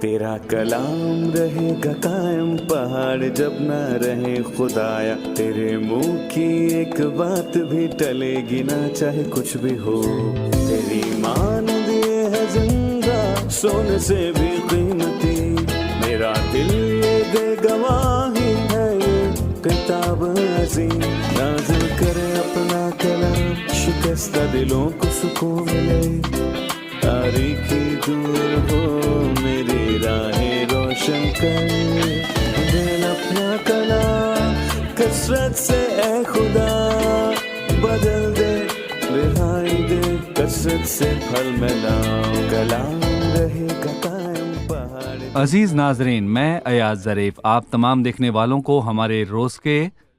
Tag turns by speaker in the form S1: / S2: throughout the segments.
S1: तेरा कलाम रहेगा कायम पहाड़ जब ना रहे खुदाया, तेरे मुंह की एक बात भी टलेगी ना चाहे कुछ भी हो। तेरी मान दिए है जिंदा सोने से भी कीमती, मेरा दिल ये दे गवाही है ये किताब अजीम। नाज़िल करे अपना कलाम, शिकस्ता दिलों को सुकून मिले, तारीखी दूर हो मेरी राहें रोशन कर। दिल अपना कलाम कसरत से ए खुदा बदल दे, रिहाई दे कसरत से फल मिलाओ, कलाम रहेगा कायम पहाड़।
S2: अजीज नाजरीन, मैं अयाज ज़रीफ आप तमाम देखने वालों को हमारे रोज़ के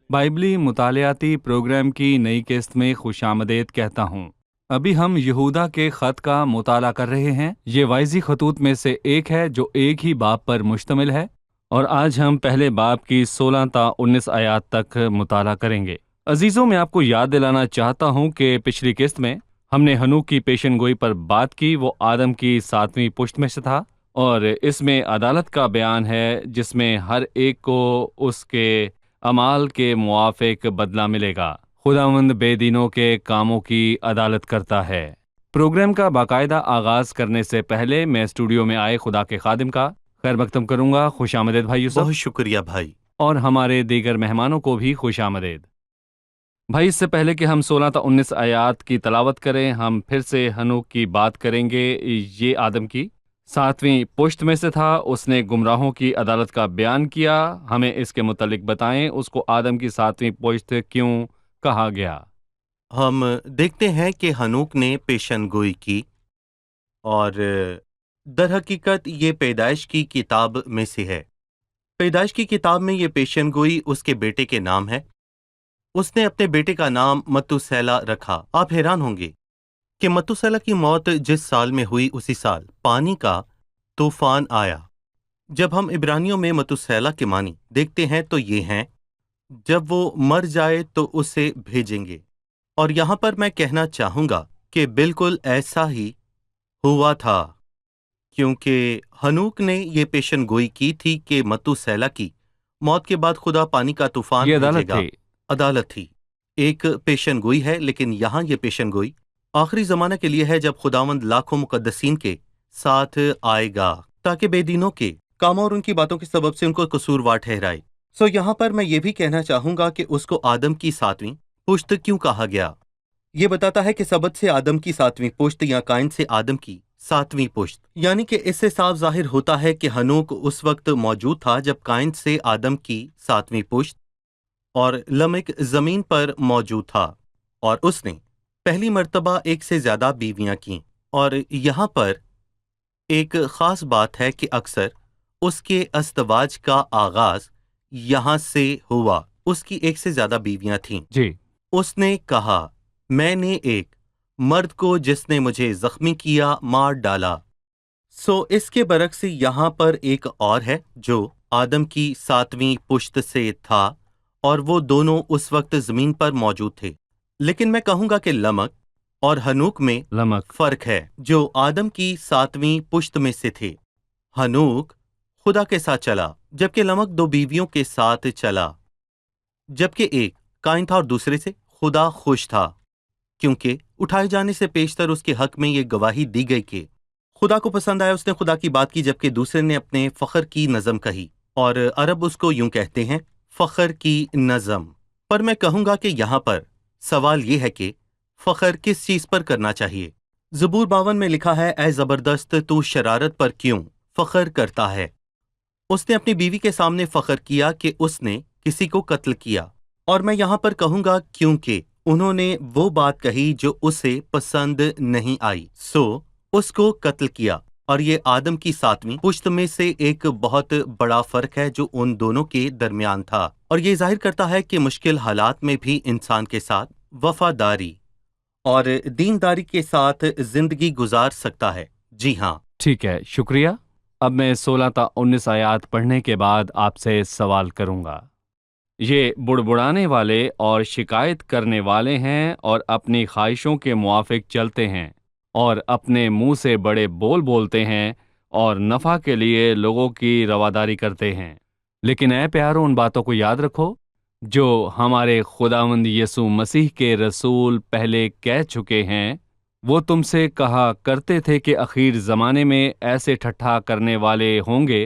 S2: बाइबली मुतालियाती प्रोग्राम की नई किस्त में खुशामदीद कहता हूँ। अभी हम यहूदा के ख़त का मुताला कर रहे हैं। ये वाइजी खतूत में से एक है जो एक ही बाब पर मुश्तमिल है, और आज हम पहले बाब की 16 ता 19 आयात तक मुताला करेंगे। अजीज़ों, मैं आपको याद दिलाना चाहता हूँ कि पिछली किस्त में हमने हनूक की पेशन गोई पर बात की। वो आदम की 7वीं पुश्त में से था, और इसमें अदालत का बयान है जिसमें हर एक को उसके अमाल के मुआफिक बदला मिलेगा। खुदावंद बेदीनों के कामों की अदालत करता है। प्रोग्राम का बाकायदा आगाज करने से पहले मैं स्टूडियो में आए खुदा के खादिम का खैर मकदम करूंगा। खुश आमदेद भाई यूसुफ।
S3: बहुत शुक्रिया भाई।
S2: और हमारे दीगर मेहमानों को भी खुश आमदेद भाई। इससे पहले कि हम 16 ता 19 आयात की तलावत करें, हम फिर से हनूक की बात करेंगे। ये आदम की 7वीं पुश्त में से था, उसने गुमराहों की अदालत का बयान किया। हमें इसके मुतालिक बताएं, उसको आदम की 7वीं पुश्त क्यों कहा गया।
S3: हम देखते हैं कि हनूक ने पेशन गोई की, और दर हकीकत ये पैदाइश की किताब में से है। पैदाइश की किताब में ये पेशन गोई उसके बेटे के नाम है। उसने अपने बेटे का नाम मतुसैला रखा। आप हैरान होंगे कि मतुसैला की मौत जिस साल में हुई उसी साल पानी का तूफान आया। जब हम इब्रानियों में मतुसैला के मानी देखते हैं तो ये हैं, जब वो मर जाए तो उसे भेजेंगे। और यहाँ पर मैं कहना चाहूँगा कि बिल्कुल ऐसा ही हुआ था, क्योंकि हनूक ने ये पेशन गोई की थी कि मतुसैला की मौत के बाद खुदा पानी का तूफान भेजेगा। अदालत थी, एक पेशन गोई है, लेकिन यहाँ ये पेशन गोई आखिरी ज़माना के लिए है, जब खुदावंद लाखों मुकद्दसीन के साथ आएगा ताकि बेदीनों के कामों और उनकी बातों के सबब से उनको कसूरवार ठहराए। सो यहाँ पर मैं ये भी कहना चाहूँगा कि उसको आदम की 7वीं पुश्त क्यों कहा गया। ये बताता है कि सबत से आदम की 7वीं पुश्त या काइन से आदम की 7वीं पुश्त, यानी कि इससे साफ जाहिर होता है कि हनूक उस वक्त मौजूद था जब काइन से आदम की 7वीं पुश्त और लमक ज़मीन पर मौजूद था, और उसने पहली मर्तबा एक से ज़्यादा बीवियाँ की। और यहाँ पर एक ख़ास बात है कि अक्सर उसके अस्तवाज का आगाज़ यहाँ से हुआ। उसकी एक से ज्यादा बीवियां थीं
S2: जी।
S3: उसने कहा, मैंने एक मर्द को जिसने मुझे जख्मी किया मार डाला। सो इसके बरक्स यहाँ पर एक और है जो आदम की 7वीं पुश्त से था, और वो दोनों उस वक्त जमीन पर मौजूद थे। लेकिन मैं कहूँगा कि लमक और हनूक में फर्क है, जो आदम की 7वीं पुश्त में से थे। हनूक खुदा के साथ चला, जबकि लमक 2 बीवियों के साथ चला। जबकि एक काइन था और दूसरे से खुदा खुश था, क्योंकि उठाए जाने से पेशतर उसके हक में ये गवाही दी गई कि खुदा को पसंद आया, उसने खुदा की बात की, जबकि दूसरे ने अपने फखर की नज़म कही। और अरब उसको यूं कहते हैं, फखर की नज़म। पर मैं कहूँगा कि यहाँ पर सवाल ये है कि फखर किस चीज़ पर करना चाहिए। ज़बूर 52 में लिखा है, ऐ ज़बरदस्त तू शरारत पर क्यों फखर करता है। उसने अपनी बीवी के सामने फखर किया कि उसने किसी को कत्ल किया, और मैं यहाँ पर कहूँगा क्योंकि उन्होंने वो बात कही जो उसे पसंद नहीं आई, सो उसको कत्ल किया। और ये आदम की 7वीं पुश्त में से एक बहुत बड़ा फर्क है जो उन दोनों के दरमियान था, और ये जाहिर करता है कि मुश्किल हालात में भी इंसान के साथ वफादारी और दीनदारी के साथ जिंदगी गुजार सकता है। जी हाँ,
S2: ठीक है, शुक्रिया। अब मैं 16 ता 19 आयात पढ़ने के बाद आपसे सवाल करूंगा। ये बुड़बुड़ाने वाले और शिकायत करने वाले हैं और अपनी ख्वाहिशों के मुआफिक चलते हैं और अपने मुंह से बड़े बोल बोलते हैं और नफ़ा के लिए लोगों की रवादारी करते हैं। लेकिन ऐ प्यारो, उन बातों को याद रखो जो हमारे खुदावंद यीशु मसीह के रसूल पहले कह चुके हैं। वो तुमसे कहा करते थे कि आखिर ज़माने में ऐसे ठट्ठा करने वाले होंगे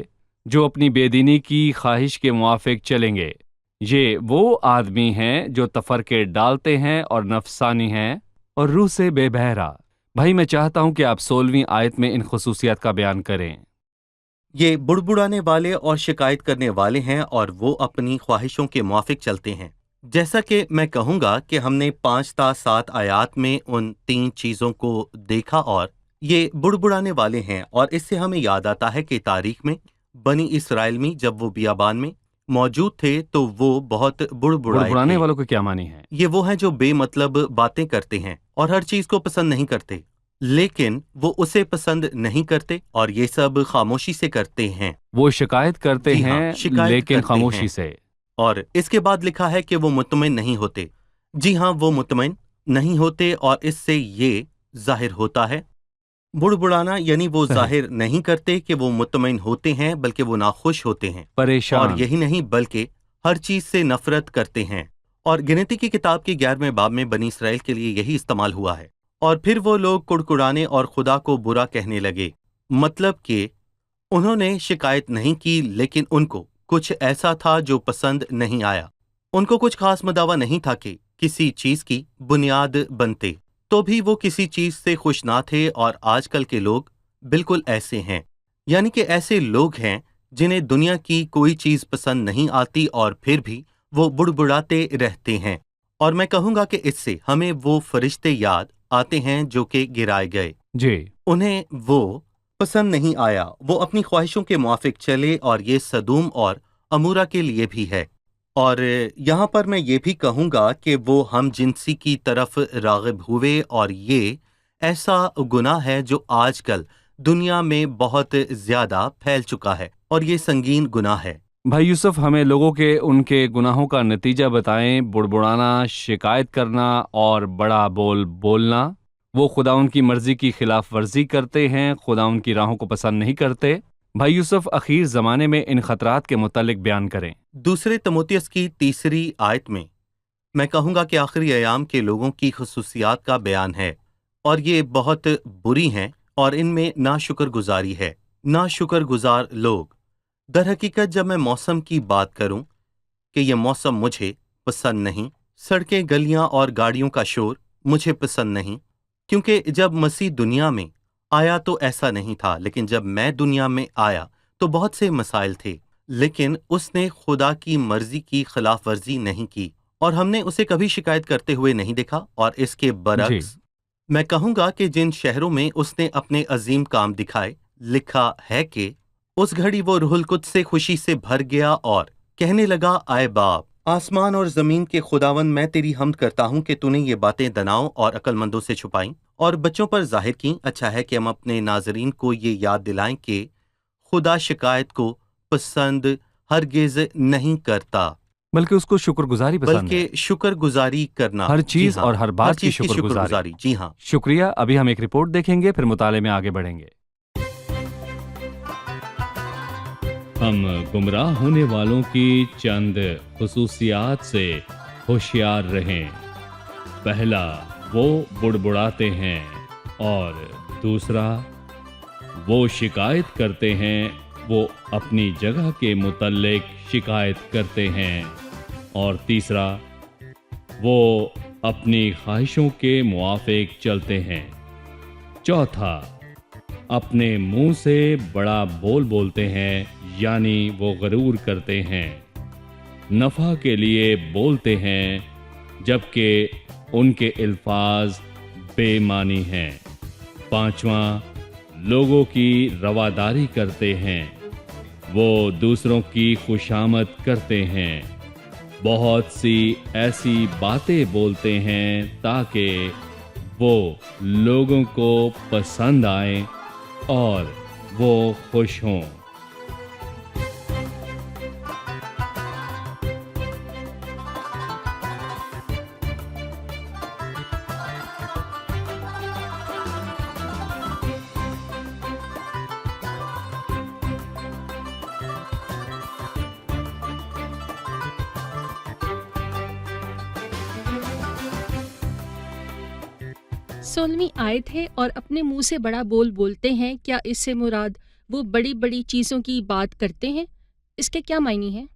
S2: जो अपनी बेदीनी की ख्वाहिश के मुआफिक चलेंगे। ये वो आदमी हैं जो तफरके डालते हैं और नफसानी हैं और रूह से बेबहरा। भाई, मैं चाहता हूं कि आप 16वीं आयत में इन खसूसियात का बयान करें।
S3: ये बुड़बुड़ाने वाले और शिकायत करने वाले हैं और वो अपनी ख्वाहिशों के मुआफिक चलते हैं। जैसा कि मैं कहूँगा कि हमने 5 ता 7 आयात में उन 3 चीज़ों को देखा और ये बुड़बुड़ाने वाले हैं, और इससे हमें याद आता है कि तारीख में बनी इसराइल में जब वो बियाबान में मौजूद थे तो वो बहुत बुड़बुड़ाए
S2: बुड़बुड़ाने
S3: थे।
S2: वालों को क्या मानी है?
S3: ये वो हैं जो बेमतलब बातें करते हैं और हर चीज़ को पसंद नहीं करते, लेकिन वो उसे पसंद नहीं करते और ये सब खामोशी से करते हैं।
S2: वो शिकायत करते
S3: जी हाँ,
S2: हैं
S3: शिकायत
S2: लेकिन
S3: करते
S2: खामोशी
S3: हैं।
S2: से।
S3: और इसके बाद लिखा है कि वो मुतमईन नहीं होते। जी हाँ, वो मुतमईन नहीं होते और इससे ये जाहिर होता है। बुड़बुड़ाना यानी वो
S2: सही।
S3: जाहिर नहीं करते कि वो मुतमईन होते हैं, बल्कि वो नाखुश होते हैं। और
S2: परेशान।
S3: यही नहीं बल्कि हर चीज से नफरत करते हैं। और गिनती की किताब के 11वें बाब में बनी इसराइल के लिए यही इस्तेमाल हुआ है। और फिर वो लोग कुड़कुड़ाने और खुदा को बुरा कहने लगे। मतलब कि उन्होंने शिकायत नहीं की, लेकिन उनको कुछ ऐसा था जो पसंद नहीं आया। उनको कुछ खास मदावा नहीं था कि किसी चीज की बुनियाद बनते, तो भी वो किसी चीज से खुश ना थे। और आजकल के लोग बिल्कुल ऐसे हैं, यानी कि ऐसे लोग हैं जिन्हें दुनिया की कोई चीज पसंद नहीं आती और फिर भी वो बुड़बुड़ाते रहते हैं। और मैं कहूँगा कि इससे हमें वो फरिश्ते याद आते हैं जो कि गिराए गए।
S2: जी।
S3: उन्हें वो पसंद नहीं आया, वो अपनी ख्वाहिशों के मुआफिक चले, और ये सदूम और अमूरा के लिए भी है। और यहाँ पर मैं ये भी कहूँगा कि वो हम जिनसी की तरफ राग़िब हुए, और ये ऐसा गुनाह है जो आजकल दुनिया में बहुत ज्यादा फैल चुका है, और ये संगीन गुनाह है।
S2: भाई यूसुफ, हमें लोगों के उनके गुनाहों का नतीजा बताएं। बुड़बुड़ाना, शिकायत करना और बड़ा बोल बोलना। वो खुदा उनकी मर्जी की खिलाफ वर्जी करते हैं, खुदा उनकी राहों को पसंद नहीं करते। भाई यूसुफ, अखीर ज़माने में इन खतरात के मुतालिक बयान करें।
S3: दूसरे तिमोथियस की 3री आयत में मैं कहूँगा कि आखिरी अयाम के लोगों की खसूसियात का बयान है, और ये बहुत बुरी हैं, और इनमें नाशुक्रगुजारी है। नाशुक्रगुजार लोग। दर हकीकत जब मैं मौसम की बात करूं कि यह मौसम मुझे पसंद नहीं, सड़कें, गलियां और गाड़ियों का शोर मुझे पसंद नहीं, क्योंकि जब मसीह दुनिया में आया तो ऐसा नहीं था। लेकिन जब मैं दुनिया में आया तो बहुत से मसाइल थे, लेकिन उसने खुदा की मर्जी की खिलाफ वर्जी नहीं की, और हमने उसे कभी शिकायत करते हुए नहीं देखा। और इसके बरक्स मैं कहूँगा कि जिन शहरों में उसने अपने अजीम काम दिखाए, लिखा है कि उस घड़ी वो रूहुल कुद्स से खुशी से भर गया और कहने लगा, आए बाप, आसमान और जमीन के खुदावन, मैं तेरी हम्द करता हूँ कि तूने ये बातें दनाओं और अक्लमंदों से छुपाई और बच्चों पर जाहिर की। अच्छा है कि हम अपने नाजरीन को ये याद दिलाएं कि खुदा शिकायत को पसंद हरगिज नहीं करता,
S2: बल्कि उसको शुक्रगुजारी पसंद है।
S3: बल्कि शुक्रगुजारी करना,
S2: हर
S3: जी
S2: चीज
S3: हाँ,
S2: और हर बात
S3: हर
S2: की
S3: चीज की
S2: शुक्रगुजारी।
S3: जी हाँ।
S2: शुक्रिया। अभी हम एक रिपोर्ट देखेंगे, फिर मुताले में आगे बढ़ेंगे। हम गुमराह होने वालों की चंद खुसूसियात से होशियार रहें। पहला, वो बुड़बुड़ाते हैं, और दूसरा, वो शिकायत करते हैं। वो अपनी जगह के मुतल्लिक शिकायत करते हैं। और तीसरा, वो अपनी ख्वाहिशों के मुआफिक चलते हैं। चौथा, अपने मुंह से बड़ा बोल बोलते हैं, यानी वो गरूर करते हैं, नफ़ा के लिए बोलते हैं, जबकि उनके अल्फाज बेमानी हैं। पांचवा, लोगों की रवादारी करते हैं, वो दूसरों की खुशामद करते हैं, बहुत सी ऐसी बातें बोलते हैं ताकि वो लोगों को पसंद आए और वो खुश हों।
S4: 16वीं आयत है, और अपने मुंह से बड़ा बोल बोलते हैं। क्या इससे मुराद वो बड़ी बड़ी चीज़ों की बात करते हैं? इसके क्या मायने हैं?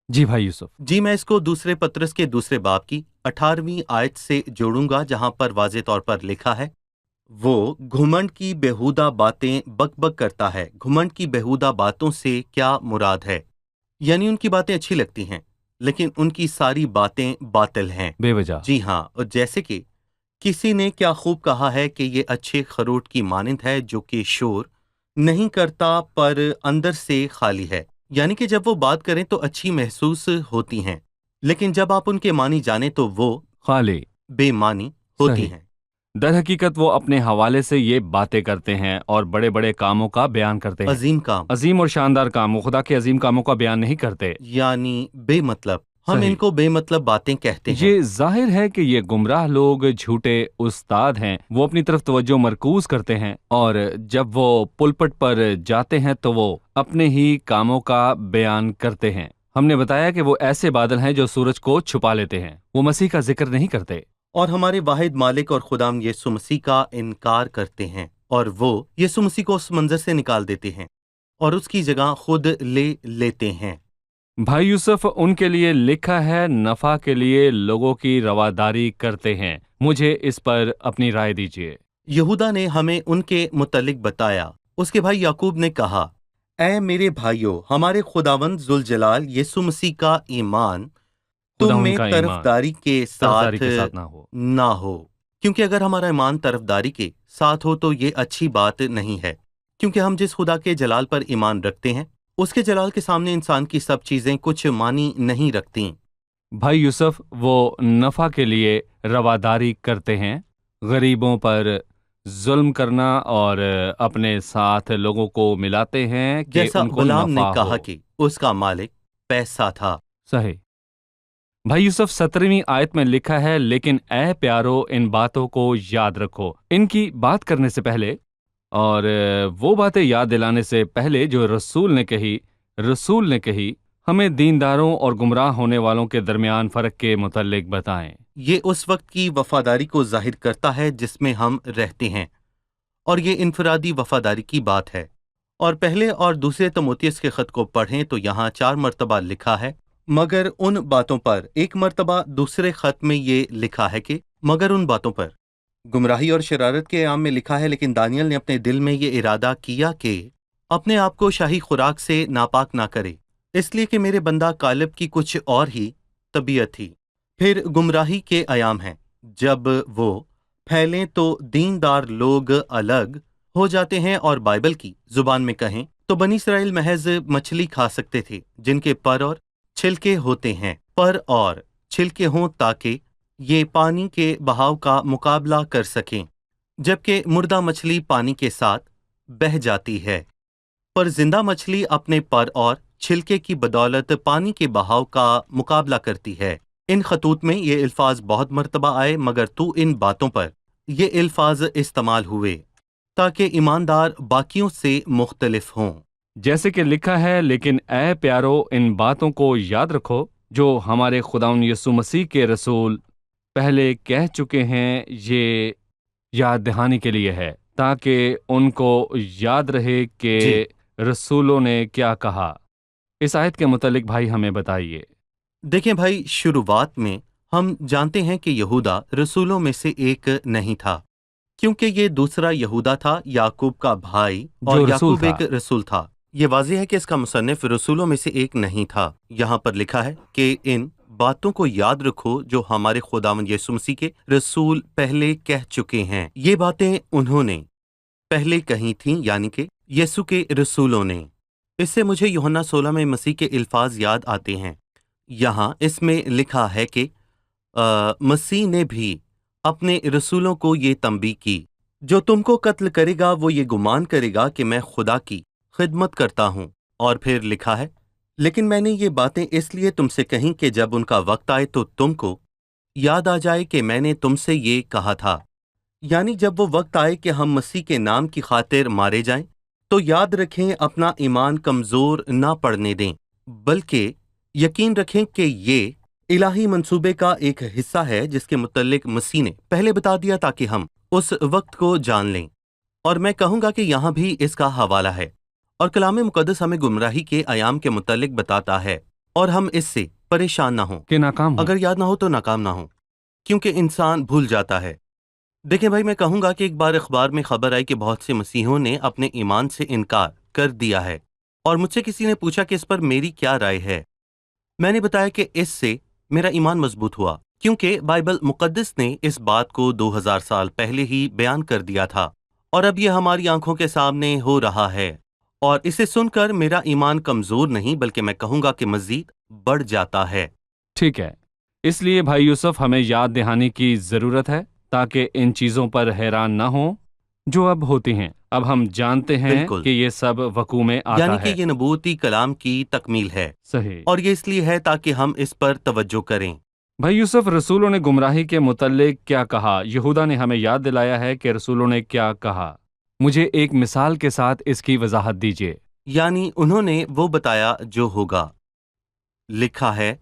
S2: जी भाई यूसुफ।
S3: जी, मैं इसको दूसरे पत्रस के दूसरे बाब की 18वीं आयत से जोड़ूंगा, जहां पर वाज़े तौर पर लिखा है, वो घुमंड की बेहुदा बातें बकबक करता है। घुमंड की बेहुदा बातों से क्या मुराद है? यानी उनकी बातें अच्छी लगती हैं, लेकिन उनकी सारी बातें बातिल हैं।
S2: बेवजह।
S3: जी हाँ, और जैसे कि किसी ने क्या खूब कहा है कि ये अच्छे खरोट की मानिंद है जो कि शोर नहीं करता पर अंदर से खाली है। यानी कि जब वो बात करें तो अच्छी महसूस होती हैं, लेकिन जब आप उनके मानी जाने तो वो
S2: खाली।
S3: बेमानी होती
S2: सही।
S3: हैं।
S2: दर हकीकत वो अपने हवाले से ये बातें करते हैं और बड़े बड़े कामों का बयान करते हैं।
S3: अजीम काम,
S2: अजीम और शानदार काम, वो खुदा के अजीम कामों का बयान नहीं करते।
S3: यानी बेमतलब। हम
S2: सही।
S3: इनको बेमतलब बातें कहते हैं।
S2: ये जाहिर है कि ये गुमराह लोग झूठे उस्ताद हैं। वो अपनी तरफ तवज्जो मरकूज करते हैं, और जब वो पुलपट पर जाते हैं तो वो अपने ही कामों का बयान करते हैं। हमने बताया कि वो ऐसे बादल हैं जो सूरज को छुपा लेते हैं। वो मसीह का जिक्र नहीं करते।
S3: और हमारे वाहिद मालिक और खुदाम यीशु मसीह का इनकार करते हैं, और वो यीशु मसीह को उस मंजर से निकाल देते हैं और उसकी जगह खुद ले लेते हैं।
S2: भाई यूसुफ, उनके लिए लिखा है, नफा के लिए लोगों की रवादारी करते हैं। मुझे इस पर अपनी राय दीजिए।
S3: यहूदा ने हमें उनके मुतल्लिक बताया। उसके भाई याकूब ने कहा, ऐ मेरे भाइयों, हमारे खुदावंद जुल जलाल यीशु मसीह का ईमान तुम
S2: खुदा
S3: में
S2: उनका ईमान
S3: तरफदारी के
S2: तरफदारी के
S3: साथ
S2: साथ ना
S3: ना हो। क्योंकि अगर हमारा ईमान तरफदारी के साथ हो तो ये अच्छी बात नहीं है। क्योंकि हम जिस खुदा के जलाल पर ईमान रखते हैं, उसके जलाल के सामने इंसान की सब चीजें कुछ मानी नहीं रखती।
S2: भाई यूसुफ, वो नफा के लिए रवादारी करते हैं, गरीबों पर जुल्म करना, और अपने साथ लोगों को मिलाते हैं कि
S3: जैसा
S2: उनको
S3: बलाम ने
S2: नफा
S3: कहा
S2: हो।
S3: कि उसका मालिक पैसा था।
S2: सही। भाई यूसुफ, 17वीं आयत में लिखा है, लेकिन ऐ प्यारो, इन बातों को याद रखो। इनकी बात करने से पहले और वो बातें याद दिलाने से पहले जो रसूल ने कही, हमें दीनदारों और गुमराह होने वालों के दरमियान फर्क के मुतल्लिक बताएं।
S3: ये उस वक्त की वफादारी को जाहिर करता है जिसमें हम रहते हैं, और ये इनफरादी वफादारी की बात है। और पहले और दूसरे तिमोथियुस के खत को पढ़ें तो यहाँ 4 मरतबा लिखा है मगर उन बातों पर। एक मरतबा दूसरे खत में ये लिखा है कि मगर उन बातों पर। गुमराही और शरारत के आम में लिखा है, लेकिन दानियल ने अपने दिल में ये इरादा किया कि अपने आप को शाही खुराक से नापाक ना करे, इसलिए कि मेरे बंदा कालिब की कुछ और ही तबीयत थी। फिर गुमराही के आयाम हैं, जब वो फैलें तो दीनदार लोग अलग हो जाते हैं, और बाइबल की जुबान में कहें तो बनी इसराइल महज मछली खा सकते थे जिनके पर और छिलके होते हैं। पर और छिलके हों ताकि ये पानी के बहाव का मुकाबला कर सकें, जबकि मुर्दा मछली पानी के साथ बह जाती है, पर जिंदा मछली अपने पर और छिलके की बदौलत पानी के बहाव का मुकाबला करती है। इन खतूत में ये अल्फाज बहुत मर्तबा आए, मगर तू इन बातों पर ये अल्फाज इस्तेमाल हुए ताकि ईमानदार बाकियों से मुख्तलिफ हों।
S2: जैसे कि लिखा है, लेकिन ऐ प्यारो, इन बातों को याद रखो जो हमारे खुदावंद यीशु मसीह के रसूल पहले कह चुके हैं। ये याद दहानी के लिए है, ताकि उनको याद रहे कि
S3: जी।
S2: रसूलों ने क्या कहा। इस आयत के मुतालिक भाई हमें बताइए।
S3: देखें भाई, शुरुआत में हम जानते हैं कि यहूदा रसूलों में से एक नहीं था, क्योंकि ये दूसरा यहूदा था, याकूब का भाई,
S2: जो
S3: और
S2: रसूल
S3: याकूब
S2: था।
S3: एक रसूल था। ये वाज़ेह है कि इसका मुसन्निफ रसूलों में से एक नहीं था। यहाँ पर लिखा है कि इन बातों को याद रखो जो हमारे खुदावंद यीशु मसीह के रसूल पहले कह चुके हैं। ये बातें उन्होंने पहले कही थीं, यानी कि यीशु के रसूलों ने। इससे मुझे यूहन्ना 16 में मसीह के अल्फाज याद आते हैं। यहाँ इसमें लिखा है कि मसीह ने भी अपने रसूलों को ये तंबीह की, जो तुमको कत्ल करेगा वो ये गुमान करेगा कि मैं खुदा की खिदमत करता हूँ। और फिर लिखा है, लेकिन मैंने ये बातें इसलिए तुमसे कहीं कि जब उनका वक्त आए तो तुमको याद आ जाए कि मैंने तुमसे ये कहा था। यानी जब वो वक्त आए कि हम मसीह के नाम की खातिर मारे जाएं, तो याद रखें, अपना ईमान कमजोर ना पड़ने दें, बल्कि यकीन रखें कि ये الہی منصوبے کا ایک حصہ ہے جس کے متعلق مسیح نے پہلے بتا دیا تاکہ ہم اس وقت کو جان لیں، اور میں کہوں گا کہ یہاں بھی اس کا حوالہ ہے، اور کلام مقدس ہمیں گمراہی کے ایام کے متعلق بتاتا ہے، اور ہم اس سے پریشان نہ ہوں،
S2: کہ ناکام ہو۔
S3: اگر یاد نہ ہو تو ناکام نہ ہوں، کیونکہ انسان بھول جاتا ہے۔ دیکھیں بھائی، میں کہوں گا کہ ایک بار اخبار میں خبر آئی کہ بہت سے مسیحیوں نے اپنے ایمان سے انکار کر دیا ہے، اور مجھ سے کسی نے پوچھا کہ اس پر میری کیا رائے ہے۔ میں نے بتایا کہ اس سے میرا ایمان مضبوط ہوا، کیونکہ بائبل مقدس نے اس بات کو 2000 سال پہلے ہی بیان کر دیا تھا، اور اب یہ ہماری آنکھوں کے سامنے ہو رہا ہے، اور اسے سن کر میرا ایمان کمزور نہیں بلکہ میں کہوں گا کہ مزید بڑھ جاتا ہے۔
S2: ٹھیک ہے، اس لیے بھائی یوسف ہمیں یاد دہانی کی ضرورت ہے تاکہ ان چیزوں پر حیران نہ ہوں جو اب ہوتی ہیں۔ اب ہم جانتے ہیں
S3: بالکل،
S2: کہ یہ سب وقوع میں
S3: یعنی
S2: آتا
S3: کہ
S2: ہے۔
S3: یہ نبوتی کلام کی تکمیل ہے،
S2: صحیح۔
S3: اور یہ اس لیے ہے تاکہ ہم اس پر توجہ کریں۔
S2: بھائی یوسف، رسولوں نے گمراہی کے متعلق کیا کہا؟ یہودا نے ہمیں یاد دلایا ہے کہ رسولوں نے کیا کہا۔ مجھے ایک مثال کے ساتھ اس کی وضاحت دیجیے۔
S3: یعنی انہوں نے وہ بتایا جو ہوگا۔ لکھا ہے،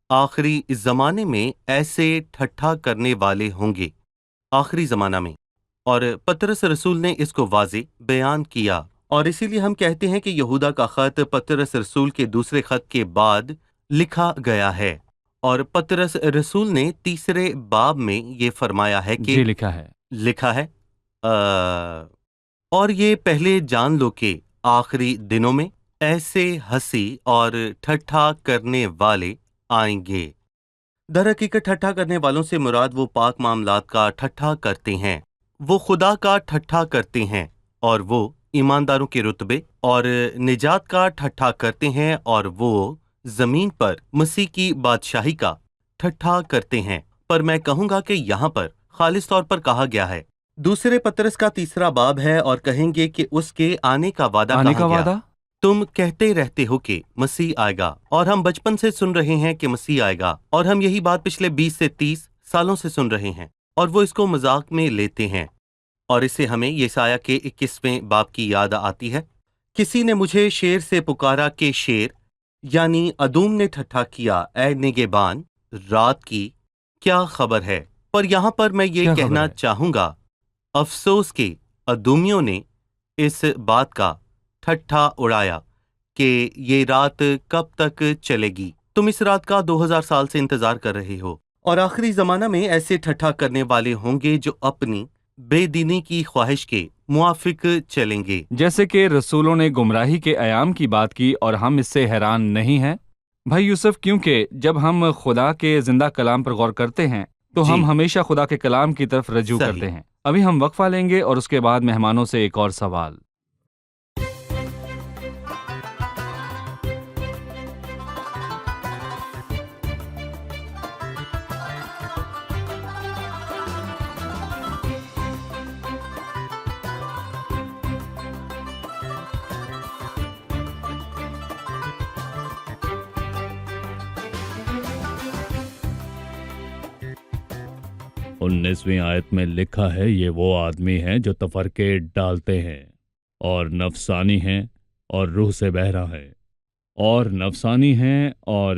S3: آخری زمانے میں ایسے ٹھٹھا کرنے والے ہوں گے، آخری زمانہ میں، اور پطرس رسول نے اس کو واضح بیان کیا، اور اسی لیے ہم کہتے ہیں کہ یہودا کا خط پطرس رسول کے دوسرے خط کے بعد لکھا گیا ہے، اور پطرس رسول نے تیسرے باب میں یہ فرمایا ہے کہ
S2: جی لکھا ہے۔
S3: اور یہ پہلے جان لو کہ آخری دنوں میں ایسے ہنسی اور ٹھٹھا کرنے والے آئیں گے۔ در حقیقت ٹھٹھا کرنے والوں سے مراد وہ پاک معاملات کا ٹھٹھا کرتے ہیں، وہ خدا کا ٹھٹھا کرتے ہیں، اور وہ ایمانداروں کے رتبے اور نجات کا ٹھٹھا کرتے ہیں، اور وہ زمین پر مسیح کی بادشاہی کا ٹھٹھا کرتے ہیں۔ پر میں کہوں گا کہ یہاں پر خالص طور پر کہا گیا ہے، دوسرے پطرس کا تیسرا باب ہے، اور کہیں گے کہ اس کے آنے کا وعدہ
S2: آنے
S3: کہا
S2: کا
S3: گیا۔
S2: وعدہ؟
S3: تم کہتے رہتے ہو کہ مسیح آئے گا، اور ہم بچپن سے سن رہے ہیں کہ مسیح آئے گا، اور ہم یہی بات پچھلے 20 سے 30 سالوں سے سن رہے ہیں، اور وہ اس کو مذاق میں لیتے ہیں، اور اسے ہمیں یسایہ کے 21ویں باب کی یاد آتی ہے۔ کسی نے مجھے شیر سے پکارا کہ شیر، یعنی ادوم نے ٹھٹھا کیا، اے نگہبان رات کی کیا خبر ہے؟ پر یہاں پر میں یہ
S2: کیا خبر
S3: کہنا
S2: ہے؟
S3: چاہوں گا، افسوس کہ ادومیوں نے اس بات کا ٹھٹھا اڑایا کہ یہ رات کب تک چلے گی۔ تم اس رات کا 2000 سال سے انتظار کر رہے ہو، اور آخری زمانہ میں ایسے ٹھٹھا کرنے والے ہوں گے جو اپنی بے دینی کی خواہش کے موافق چلیں گے۔
S2: جیسے کہ رسولوں نے گمراہی کے ایام کی بات کی اور ہم اس سے حیران نہیں ہیں بھائی یوسف، کیونکہ جب ہم خدا کے زندہ کلام پر غور کرتے ہیں تو
S3: جی،
S2: ہم ہمیشہ خدا کے کلام کی طرف رجوع
S3: صحیح۔
S2: کرتے ہیں۔ ابھی ہم وقفہ لیں گے اور اس کے بعد مہمانوں سے ایک اور سوال۔
S5: انیسویں آیت میں لکھا ہے، یہ وہ آدمی ہیں جو تفرقے ڈالتے ہیں اور نفسانی ہیں اور روح سے بہرا ہیں، اور نفسانی ہیں اور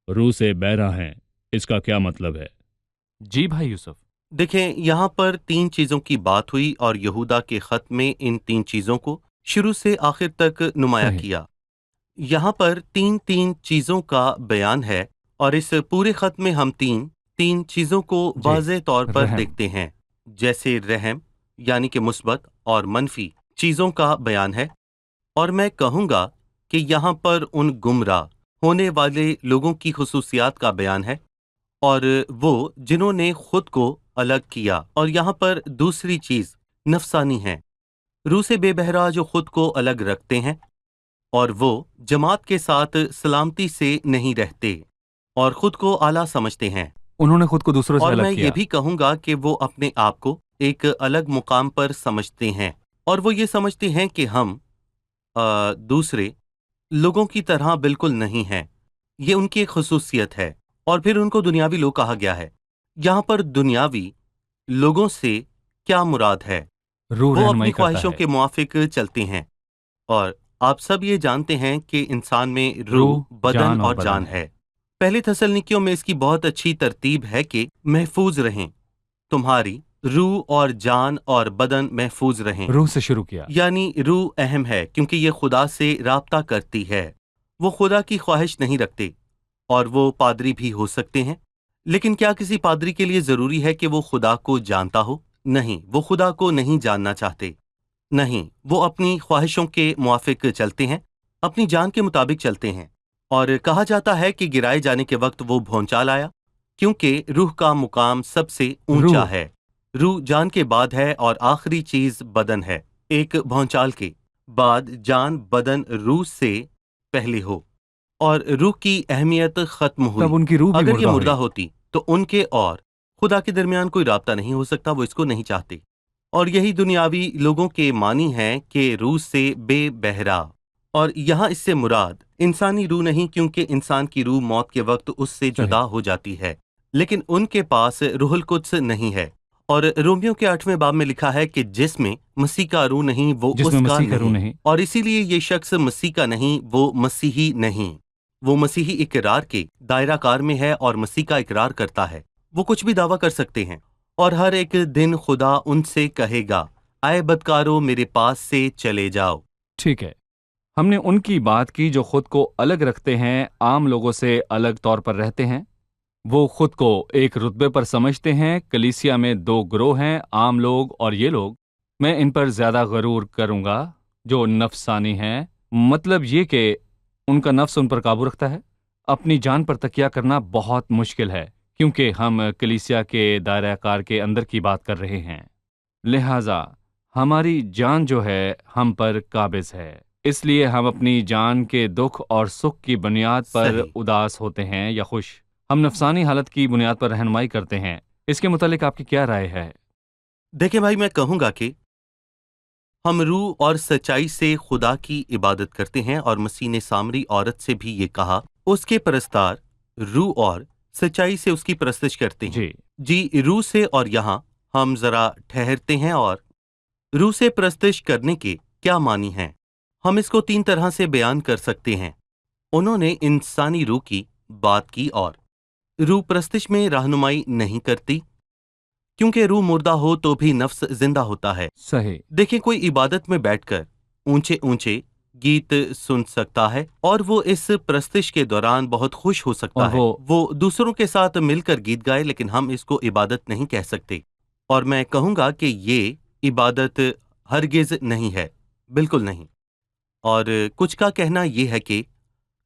S5: روح سے بہرا ہیں۔ اس کا کیا مطلب ہے؟
S2: جی بھائی یوسف۔
S3: دیکھیں، یہاں پر 3 چیزوں کی بات ہوئی، اور یہودا کے خط میں ان 3 چیزوں کو شروع سے آخر تک نمایاں
S2: صحیح۔
S3: کیا۔ یہاں پر 3 چیزوں کا بیان ہے، اور اس پورے خط میں ہم 3 چیزوں کو
S2: جی،
S3: واضح طور پر
S2: رحم۔
S3: دیکھتے ہیں، جیسے رحم، یعنی کہ مثبت اور منفی چیزوں کا بیان ہے، اور میں کہوں گا کہ یہاں پر ان گمراہ ہونے والے لوگوں کی خصوصیات کا بیان ہے، اور وہ جنہوں نے خود کو الگ کیا، اور یہاں پر دوسری چیز نفسانی ہے، روح سے بے بہرا جو خود کو الگ رکھتے ہیں، اور وہ جماعت کے ساتھ سلامتی سے نہیں رہتے اور خود کو اعلیٰ سمجھتے ہیں۔
S2: انہوں نے خود کو دوسروں سے
S3: اور
S2: الگ
S3: میں
S2: کیا۔
S3: یہ بھی کہوں گا کہ وہ اپنے آپ کو ایک الگ مقام پر سمجھتے ہیں، اور وہ یہ سمجھتے ہیں کہ ہم دوسرے لوگوں کی طرح بالکل نہیں ہیں، یہ ان کی ایک خصوصیت ہے، اور پھر ان کو دنیاوی لوگ کہا گیا ہے۔ یہاں پر دنیاوی لوگوں سے کیا مراد ہے؟
S2: روح
S3: وہ
S2: رہنمائی
S3: اپنی
S2: کرتا
S3: خواہشوں
S2: ہے۔
S3: کے موافق چلتے ہیں، اور آپ سب یہ جانتے ہیں کہ انسان میں روح،
S2: روح،
S3: بدن
S2: جان
S3: اور
S2: بدن
S3: جان ہے، پہلے تھسلنیکیوں میں اس کی بہت اچھی ترتیب ہے کہ محفوظ رہیں، تمہاری روح اور جان اور بدن محفوظ رہیں۔
S2: روح سے شروع کیا۔
S3: یعنی روح اہم ہے کیونکہ یہ خدا سے رابطہ کرتی ہے۔ وہ خدا کی خواہش نہیں رکھتے اور وہ پادری بھی ہو سکتے ہیں، لیکن کیا کسی پادری کے لیے ضروری ہے کہ وہ خدا کو جانتا ہو؟ نہیں، وہ خدا کو نہیں جاننا چاہتے۔ نہیں، وہ اپنی خواہشوں کے موافق چلتے ہیں، اپنی جان کے مطابق چلتے ہیں، اور کہا جاتا ہے کہ گرائے جانے کے وقت وہ بھونچال آیا، کیونکہ روح کا مقام سب سے اونچا ہے۔ روح جان کے بعد ہے اور آخری چیز بدن ہے۔ ایک بھونچال کے بعد جان بدن روح سے پہلے ہو، اور روح کی اہمیت ختم ہوئی۔
S2: تب ان کی روح بھی
S3: اگر یہ مردہ
S2: ہوئی۔
S3: ہوتی تو ان کے اور خدا کے درمیان کوئی رابطہ نہیں ہو سکتا، وہ اس کو نہیں چاہتے، اور یہی دنیاوی لوگوں کے معنی ہے کہ روح سے بے بہرا، اور یہاں اس سے مراد انسانی روح نہیں، کیونکہ انسان کی روح موت کے وقت اس سے جدا ہو جاتی ہے، لیکن ان کے پاس روح القدس نہیں ہے، اور رومیوں کے 8ویں باب میں لکھا ہے کہ جس میں مسیح کا روح نہیں وہ
S2: جس
S3: اس
S2: میں
S3: کا
S2: مسیح کا روح نہیں۔
S3: اور اسی لیے یہ شخص مسیح کا نہیں، وہ مسیحی نہیں، وہ مسیحی اقرار کے دائرہ کار میں ہے اور مسیح کا اقرار کرتا ہے۔ وہ کچھ بھی دعویٰ کر سکتے ہیں، اور ہر ایک دن خدا ان سے کہے گا، اے بدکارو میرے پاس سے چلے جاؤ۔
S2: ٹھیک ہے، ہم نے ان کی بات کی جو خود کو الگ رکھتے ہیں، عام لوگوں سے الگ طور پر رہتے ہیں۔ وہ خود کو ایک رتبے پر سمجھتے ہیں۔ کلیسیا میں 2 گروہ ہیں، عام لوگ اور یہ لوگ۔ میں ان پر زیادہ غرور کروں گا جو نفسانی ہیں، مطلب یہ کہ ان کا نفس ان پر قابو رکھتا ہے۔ اپنی جان پر تکیہ کرنا بہت مشکل ہے، کیونکہ ہم کلیسیا کے دائرہ کار کے اندر کی بات کر رہے ہیں، لہٰذا ہماری جان جو ہے ہم پر قابض ہے، اس لیے ہم اپنی جان کے دکھ اور سکھ کی بنیاد پر
S3: صحیح۔
S2: اداس ہوتے ہیں یا خوش۔ ہم نفسانی حالت کی بنیاد پر رہنمائی کرتے ہیں۔ اس کے متعلق آپ کی کیا رائے ہے؟
S3: دیکھیں بھائی، میں کہوں گا کہ ہم روح اور سچائی سے خدا کی عبادت کرتے ہیں، اور مسیح نے سامری عورت سے بھی یہ کہا، اس کے پرستار روح اور سچائی سے اس کی پرستش کرتے ہیں۔ جی روح سے، اور یہاں ہم ذرا ٹھہرتے ہیں، اور روح سے پرستش کرنے کے کیا معنی ہیں؟ ہم اس کو 3 طرح سے بیان کر سکتے ہیں۔ انہوں نے انسانی روح کی بات کی، اور روح پرستش میں رہنمائی نہیں کرتی، کیونکہ روح مردہ ہو تو بھی نفس زندہ ہوتا ہے۔
S2: صحیح۔
S3: دیکھیں، کوئی عبادت میں بیٹھ کر اونچے اونچے گیت سن سکتا ہے، اور وہ اس پرستش کے دوران بہت خوش ہو سکتا
S2: اور
S3: ہے۔ وہ دوسروں کے ساتھ مل کر گیت گائے، لیکن ہم اس کو عبادت نہیں کہہ سکتے، اور میں کہوں گا کہ یہ عبادت ہرگز نہیں ہے، بالکل نہیں۔ اور کچھ کا کہنا یہ ہے کہ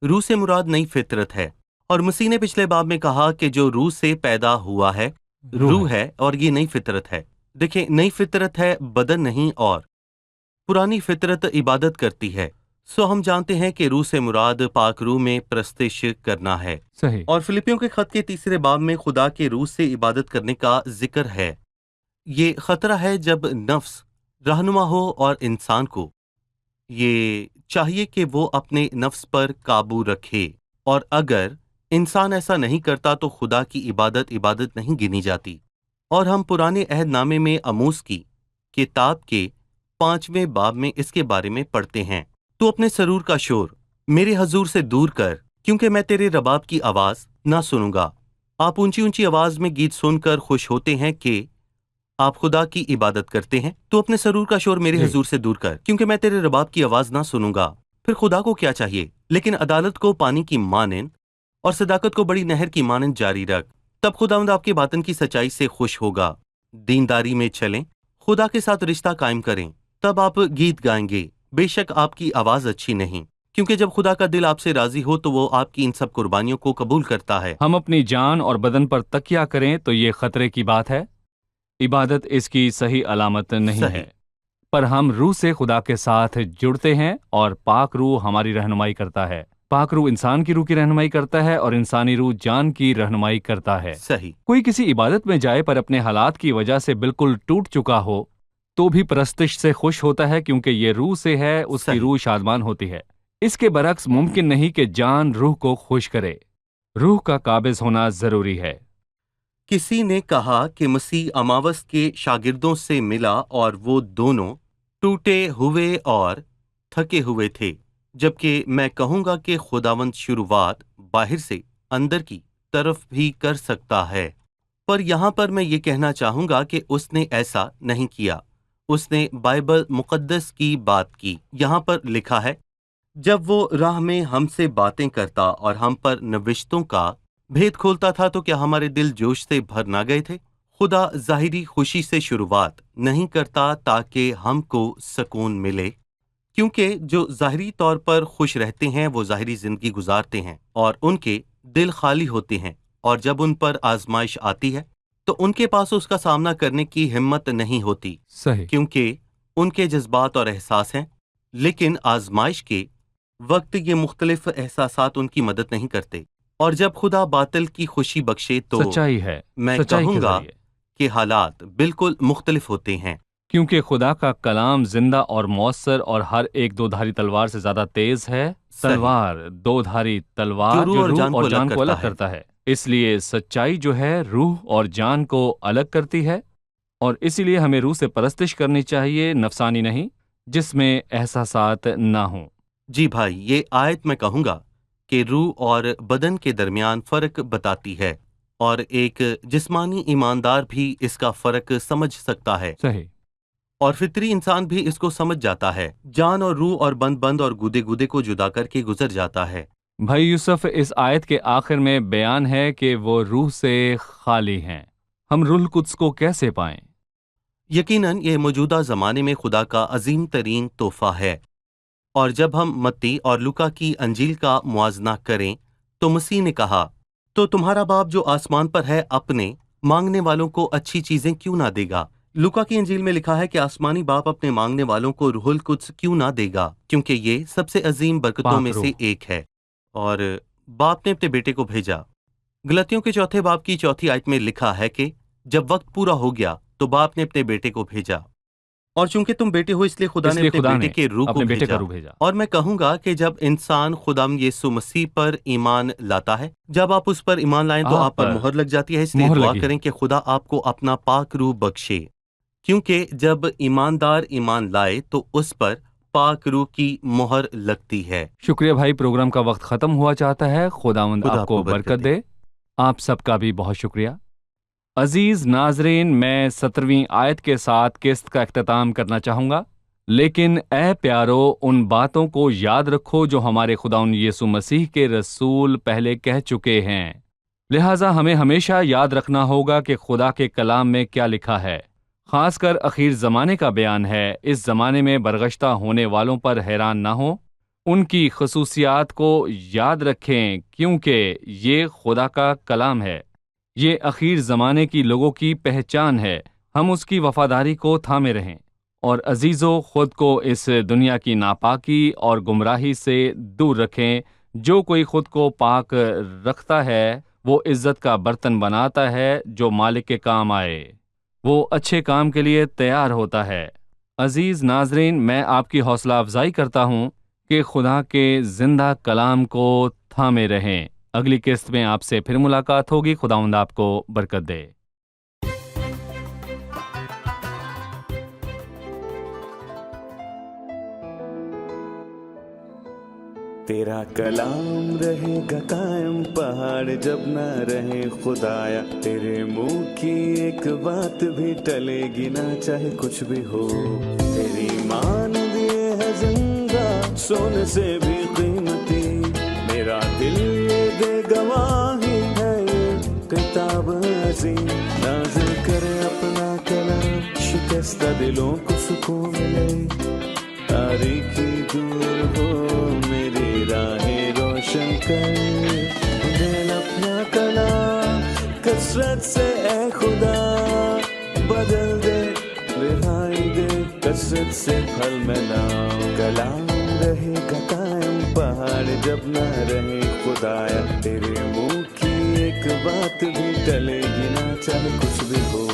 S3: روح سے مراد نئی فطرت ہے، اور مسیح نے پچھلے باب میں کہا کہ جو روح سے پیدا ہوا ہے روح ہے، اور یہ نئی فطرت ہے۔ دیکھیں، نئی فطرت ہے، بدن نہیں، اور پرانی فطرت عبادت کرتی ہے۔ سو ہم جانتے ہیں کہ روح سے مراد پاک روح میں پرستش کرنا ہے۔
S2: صحیح۔
S3: اور فلپیوں کے خط کے 3 باب میں خدا کے روح سے عبادت کرنے کا ذکر ہے۔ یہ خطرہ ہے جب نفس رہنما ہو، اور انسان کو یہ چاہیے کہ وہ اپنے نفس پر قابو رکھے، اور اگر انسان ایسا نہیں کرتا تو خدا کی عبادت نہیں گنی جاتی۔ اور ہم پرانے عہد نامے میں آموز کی کتاب کے 5ویں باب میں اس کے بارے میں پڑھتے ہیں، تو اپنے سرور کا شور میرے حضور سے دور کر، کیونکہ میں تیرے رباب کی آواز نہ سنوں گا۔ آپ اونچی اونچی آواز میں گیت سن کر خوش ہوتے ہیں کہ آپ خدا کی عبادت کرتے ہیں، تو اپنے سرور کا شور میرے حضور سے دور کر، کیونکہ میں تیرے رباب کی آواز نہ سنوں گا۔ پھر خدا کو کیا چاہیے؟ لیکن عدالت کو پانی کی مانند اور صداقت کو بڑی نہر کی مانند جاری رکھ، تب خداوند آپ کے باطن کی سچائی سے خوش ہوگا۔ دینداری میں چلیں، خدا کے ساتھ رشتہ قائم کریں، تب آپ گیت گائیں گے۔ بے شک آپ کی آواز اچھی نہیں، کیونکہ جب خدا کا دل آپ سے راضی ہو تو وہ آپ کی ان سب قربانیوں کو قبول کرتا ہے۔
S2: ہم اپنی جان اور بدن پر تکیہ کریں تو یہ خطرے کی بات ہے۔ عبادت اس کی صحیح علامت نہیں
S3: صحیح۔
S2: ہے، پر ہم روح سے خدا کے ساتھ جڑتے ہیں، اور پاک روح ہماری رہنمائی کرتا ہے۔ پاک روح انسان کی روح کی رہنمائی کرتا ہے، اور انسانی روح جان کی رہنمائی کرتا ہے۔
S3: صحیح۔
S2: کوئی کسی عبادت میں جائے پر اپنے حالات کی وجہ سے بالکل ٹوٹ چکا ہو تو بھی پرستش سے خوش ہوتا ہے، کیونکہ یہ روح سے ہے، اس کی
S3: صحیح۔
S2: روح شادمان ہوتی ہے۔ اس کے برعکس ممکن نہیں کہ جان روح کو خوش کرے۔ روح کا قابض ہونا ضروری ہے۔
S3: کسی نے کہا کہ مسیح اماوس کے شاگردوں سے ملا اور وہ دونوں ٹوٹے ہوئے اور تھکے ہوئے تھے، جبکہ میں کہوں گا کہ خداوند شروعات باہر سے اندر کی طرف بھی کر سکتا ہے۔ پر یہاں پر میں یہ کہنا چاہوں گا کہ اس نے ایسا نہیں کیا۔ اس نے بائبل مقدس کی بات کی۔ یہاں پر لکھا ہے، جب وہ راہ میں ہم سے باتیں کرتا اور ہم پر نوشتوں کا بھید کھولتا تھا تو کیا ہمارے دل جوش سے بھر نہ گئے تھے؟ خدا ظاہری خوشی سے شروعات نہیں کرتا تاکہ ہم کو سکون ملے، کیونکہ جو ظاہری طور پر خوش رہتے ہیں وہ ظاہری زندگی گزارتے ہیں اور ان کے دل خالی ہوتے ہیں، اور جب ان پر آزمائش آتی ہے تو ان کے پاس اس کا سامنا کرنے کی ہمت نہیں ہوتی،
S2: صحیح۔
S3: کیونکہ ان کے جذبات اور احساس ہیں۔ لیکن آزمائش کے وقت یہ مختلف احساسات ان کی مدد نہیں کرتے، اور جب خدا باطل کی خوشی بخشے تو
S2: سچائی ہے،
S3: میں
S2: سچائی
S3: کہوں
S2: کے
S3: گا
S2: ذریعے،
S3: کہ حالات بالکل مختلف ہوتے ہیں۔
S2: کیونکہ خدا کا کلام زندہ اور مؤثر اور ہر ایک دو دھاری تلوار سے زیادہ تیز ہے، تلوار دو دھاری تلوار جو روح اور جان کو الگ کرتا ہے۔ اس لیے سچائی جو ہے روح اور جان کو الگ کرتی ہے، اور اسی لیے ہمیں روح سے پرستش کرنی چاہیے، نفسانی نہیں، جس میں احساسات نہ ہوں۔
S3: جی بھائی، یہ آیت میں کہوں گا کہ روح اور بدن کے درمیان فرق بتاتی ہے، اور ایک جسمانی ایماندار بھی اس کا فرق سمجھ سکتا ہے،
S2: صحیح۔
S3: اور فطری انسان بھی اس کو سمجھ جاتا ہے۔ جان اور روح اور بند اور گودے گودے کو جدا کر کے گزر جاتا ہے۔
S2: بھائی یوسف، اس آیت کے آخر میں بیان ہے کہ وہ روح سے خالی ہیں۔ ہم روح القدس کو کیسے پائیں؟
S3: یقیناً یہ موجودہ زمانے میں خدا کا عظیم ترین تحفہ ہے، اور جب ہم متی اور لوکا کی انجیل کا موازنہ کریں تو مسیح نے کہا، تو تمہارا باپ جو آسمان پر ہے اپنے مانگنے والوں کو اچھی چیزیں کیوں نہ دے گا؟ لوکا کی انجیل میں لکھا ہے کہ آسمانی باپ اپنے مانگنے والوں کو روح القدس کیوں نہ دے گا، کیونکہ یہ سب سے عظیم برکتوں
S2: پاک
S3: میں
S2: روح۔
S3: سے ایک ہے، اور باپ نے اپنے بیٹے کو بھیجا۔ غلطیوں کے 4 باب کی 4 آیت میں لکھا ہے کہ جب وقت پورا ہو گیا تو باپ نے اپنے بیٹے کو بھیجا، اور چونکہ تم بیٹے ہو اس لیے خدا نے اپنے بیٹے کے روح کو
S2: اپنے بیٹے کا
S3: بھیجا۔
S2: روح بھیجا۔
S3: اور میں کہوں گا کہ جب انسان خدا یسوع مسیح پر ایمان لاتا ہے، جب آپ اس پر ایمان لائیں تو آپ پر مہر لگ جاتی ہے، اس لیے
S2: مہر
S3: دعا
S2: لگی۔
S3: کریں کہ خدا آپ کو اپنا پاک روح بخشے، کیونکہ جب ایماندار ایمان لائے تو اس پر پاک روح کی مہر لگتی ہے۔
S2: شکریہ بھائی، پروگرام کا وقت ختم ہوا چاہتا ہے۔ خداوند
S3: خدا
S2: آپ کو برکت دے۔ آپ سب کا بھی بہت شکریہ۔ عزیز ناظرین، میں 17ویں آیت کے ساتھ قسط کا اختتام کرنا چاہوں گا۔ لیکن اے پیارو، ان باتوں کو یاد رکھو جو ہمارے خداوند یسوع مسیح کے رسول پہلے کہہ چکے ہیں۔ لہٰذا ہمیں ہمیشہ یاد رکھنا ہوگا کہ خدا کے کلام میں کیا لکھا ہے۔ خاص کر اخیر زمانے کا بیان ہے۔ اس زمانے میں برگشتہ ہونے والوں پر حیران نہ ہوں، ان کی خصوصیات کو یاد رکھیں، کیونکہ یہ خدا کا کلام ہے۔ یہ اخیر زمانے کی لوگوں کی پہچان ہے۔ ہم اس کی وفاداری کو تھامے رہیں، اور عزیزو، خود کو اس دنیا کی ناپاکی اور گمراہی سے دور رکھیں۔ جو کوئی خود کو پاک رکھتا ہے وہ عزت کا برتن بناتا ہے جو مالک کے کام آئے۔ وہ اچھے کام کے لیے تیار ہوتا ہے۔ عزیز ناظرین، میں آپ کی حوصلہ افزائی کرتا ہوں کہ خدا کے زندہ کلام کو تھامے رہیں۔ اگلی قسط میں آپ سے پھر ملاقات ہوگی۔ خداوند آپ کو برکت دے۔
S1: تیرا کلام رہے گا قائم، پہاڑ جب نہ رہے خدایا، تیرے منہ کی ایک بات بھی ٹلے گی نہ، چاہے کچھ بھی ہو۔ تیری مان دیے ہے زندہ، سونے سے بھی قیمتی، میرا دل یہ دے گواہی ہے، یہ کتاب عظیم۔ نازل کرے اپنا کلام، شکستہ دلوں کو سکون ملے، تاریکی دور ہو میری راہیں روشن کر، دل اپنا کلام کثرت سے اے خدا بدل دے، رہائی دے کثرت سے پھل ملاؤ۔ کلام رہے گا قائم، پہاڑ جب نہ رہے خدایا، تیرے منہ کی ایک بات بھی ٹلے گی نہ، چاہے کچھ بھی ہو۔